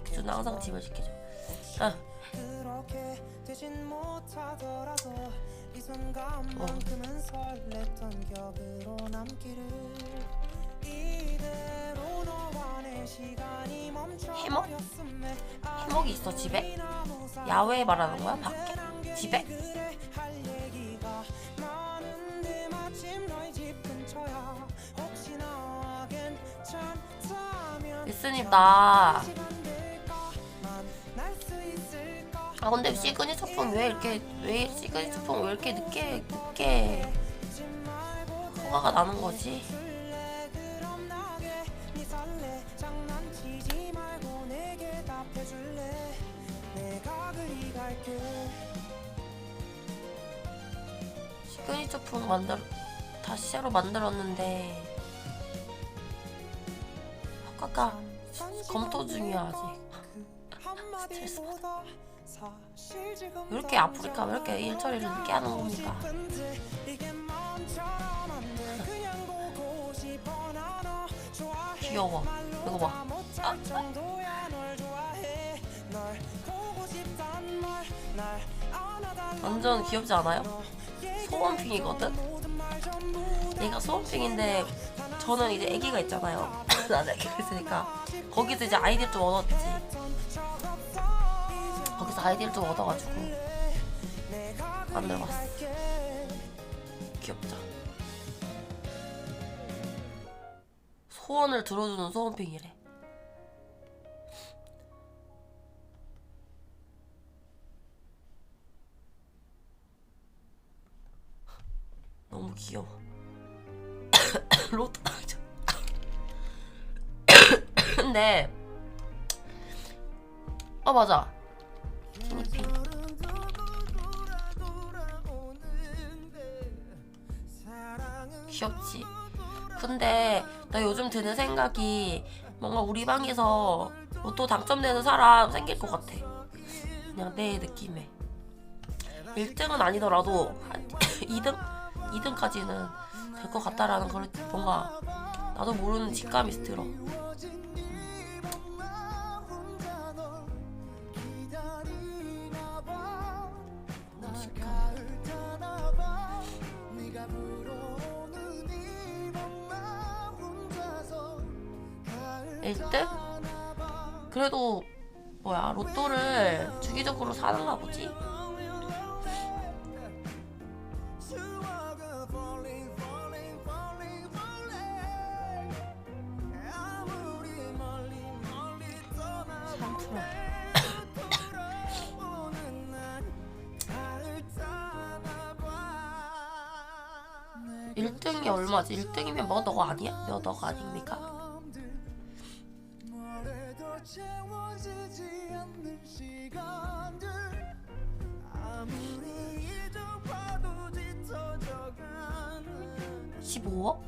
백수는 항상 집을 지켜줘. 아. 해먹? 해먹이 있어 집에? 야외에 말하는 거야? 밖에? 집에? 예스님 나 근데 시그니처폰 왜 시그니처폰 왜 이렇게 늦게 허가가 나는 거지? 시그니처폰 다시 새로 만들었는데 허가가 검토 중이야 아직. 스트레스 받아. 왜 이렇게 아프리카 왜 이렇게 일 처리를 늦게 하는 겁니까? 귀여워. 이거 봐. 완전 귀엽지 않아요? 소원핑이거든? 얘가 소원핑인데 저는 이제 애기가 있잖아요. 나는 애기가 있으니까 거기서 이제 아이디를 좀 얻었지. 거기서 아이디를 좀 얻어가지고 만들어봤어. 귀엽죠? 소원을 들어주는 소원핑이래. 너무 귀여워. 로또 근데 맞아. 티니핑 귀엽지? 근데 나 요즘 드는 생각이 뭔가 우리 방에서 로또 당첨되는 사람 생길 것 같아. 그냥 내 느낌에 1등은 아니더라도 한 2등까지는 될 것 같다라는 걸 뭔가 나도 모르는 직감이 들어. 일등? 그래도 뭐야 로또를 주기적으로 사는가 보지? (1등이) 얼마지? 1등이면 몇 억 아니야? 몇 억 아닙니까? (15억)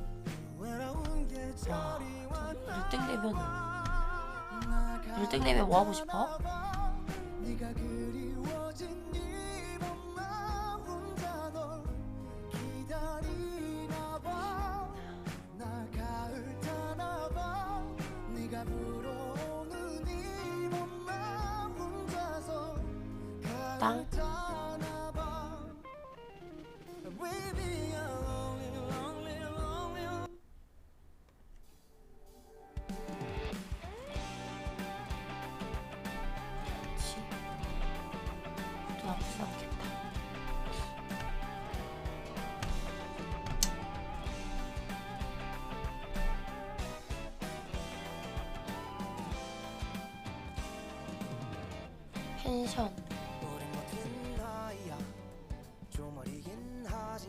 와 1등 되면 뭐 하고 싶어? 땅? 또 나쁘지 않겠다. 펜션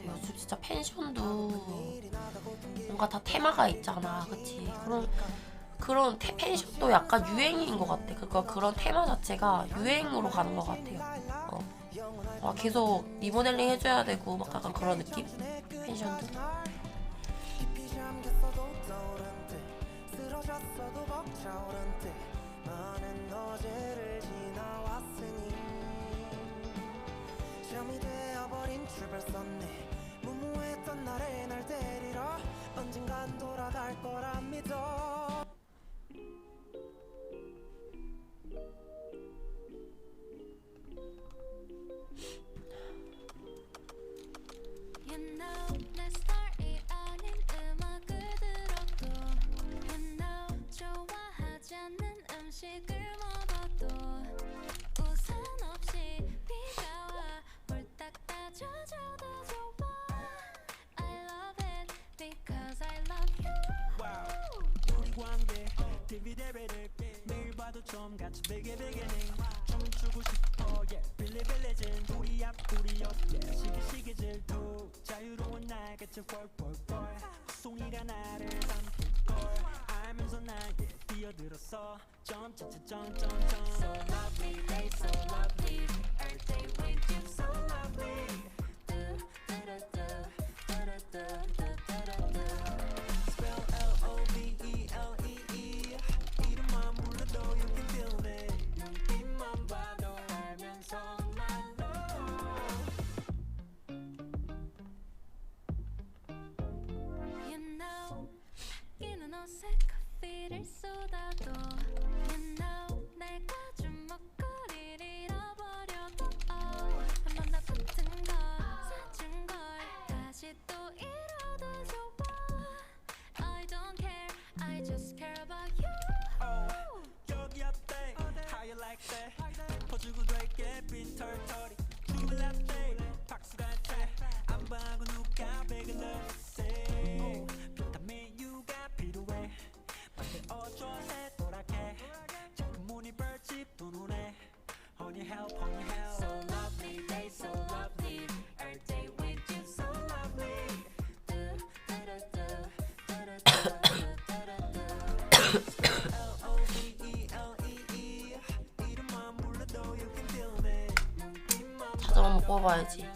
요즘 진짜 펜션도 뭔가 다 테마가 있잖아, 그치? 그런 펜션도 약간 유행인 것 같아. 그러니까 그런 테마 자체가 유행으로 가는 것 같아요. 계속 리모델링 해줘야 되고 막 약간 그런 느낌? 펜션도. 무모했던 날에 날 데리러 언젠간 돌아갈 거란 믿어. 자주 한번 뽑아야지.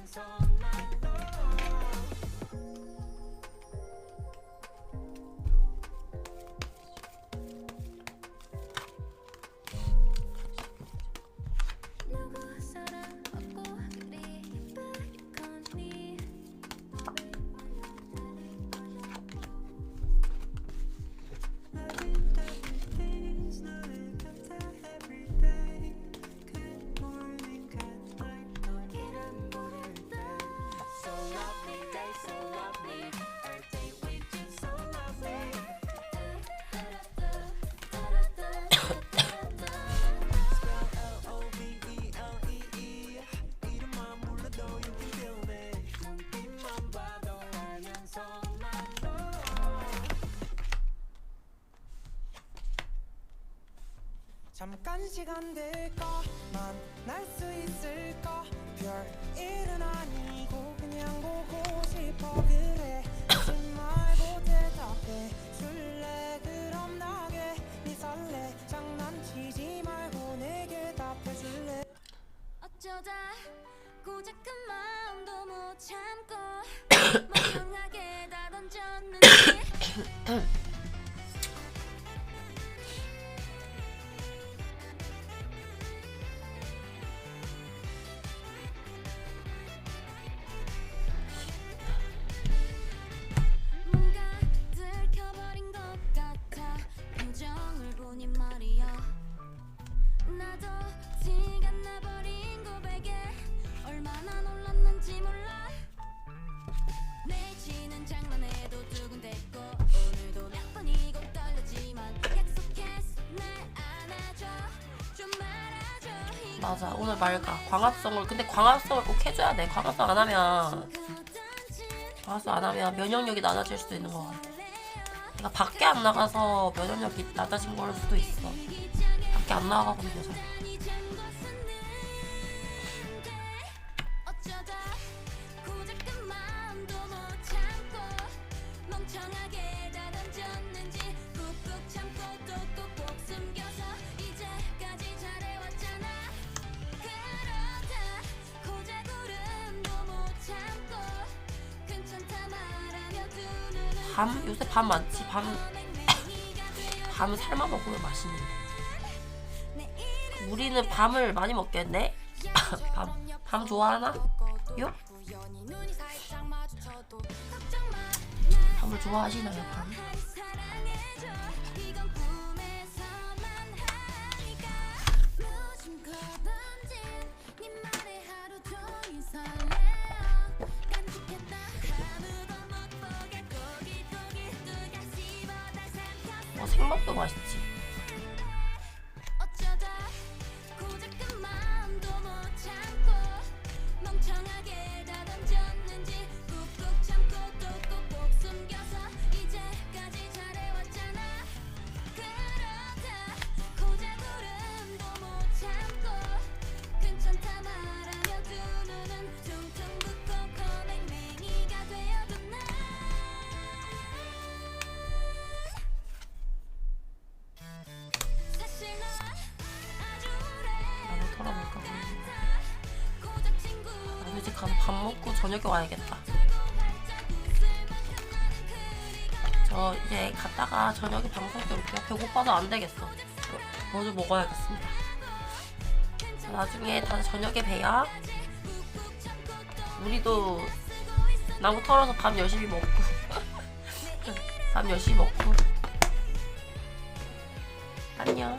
잠깐 시간 될까 만날 수 있을까 별일은 아니고 그냥 보고 싶어 그래 잊지 말고 대답해 줄래 그럼 나게 네 설레 장난치지 말고 내게 답해줄래 어쩌다 고작 그 마음도 못 참고 멍청하게 다 던졌는지 뭔가 들켜버린 것 같아 표정을 보니 말이야 나도 티가 나버린 고백에 얼마나 놀랐는지 몰라 내치는 장난에도 두근댔고 오늘도 몇 번이고 떨리지만 약속했어 날 안아줘 좀 말아줘 맞아, 오늘 맑아. 광합성을, 근데 광합성을 꼭 해줘야 돼. 광합성 안 하면 면역력이 낮아질 수도 있는 거 같아. 내가 밖에 안 나가서 면역력이 낮아진 걸 수도 있어. 밖에 안 나가거든요, 잘. 어쩌다 고작 그 마음도 못 참고 멍청하게 다 던졌는지 꾹꾹 참고 또 꾹꾹 숨겨서 이제까지 잘해왔잖아 그러다 고작 울음도 못 참고 괜찮다 말하며 두 눈을 요새 밤 많지. 밤 삶아 먹으면 맛있는데. 우리는 밤을 많이 먹겠네? 밤 좋아하나? 요? 밤을 좋아하시나요, 밤? 생밥도 맛있지. 가서 밥 먹고 저녁에 와야겠다. 저 이제 갔다가 저녁에 방송 때 올게요. 배고파서 안 되겠어. 뭐 좀 먹어야겠습니다. 나중에 다들 저녁에 봬요. 우리도 나무 털어서 밥 열심히 먹고 밥 열심히 먹고 안녕.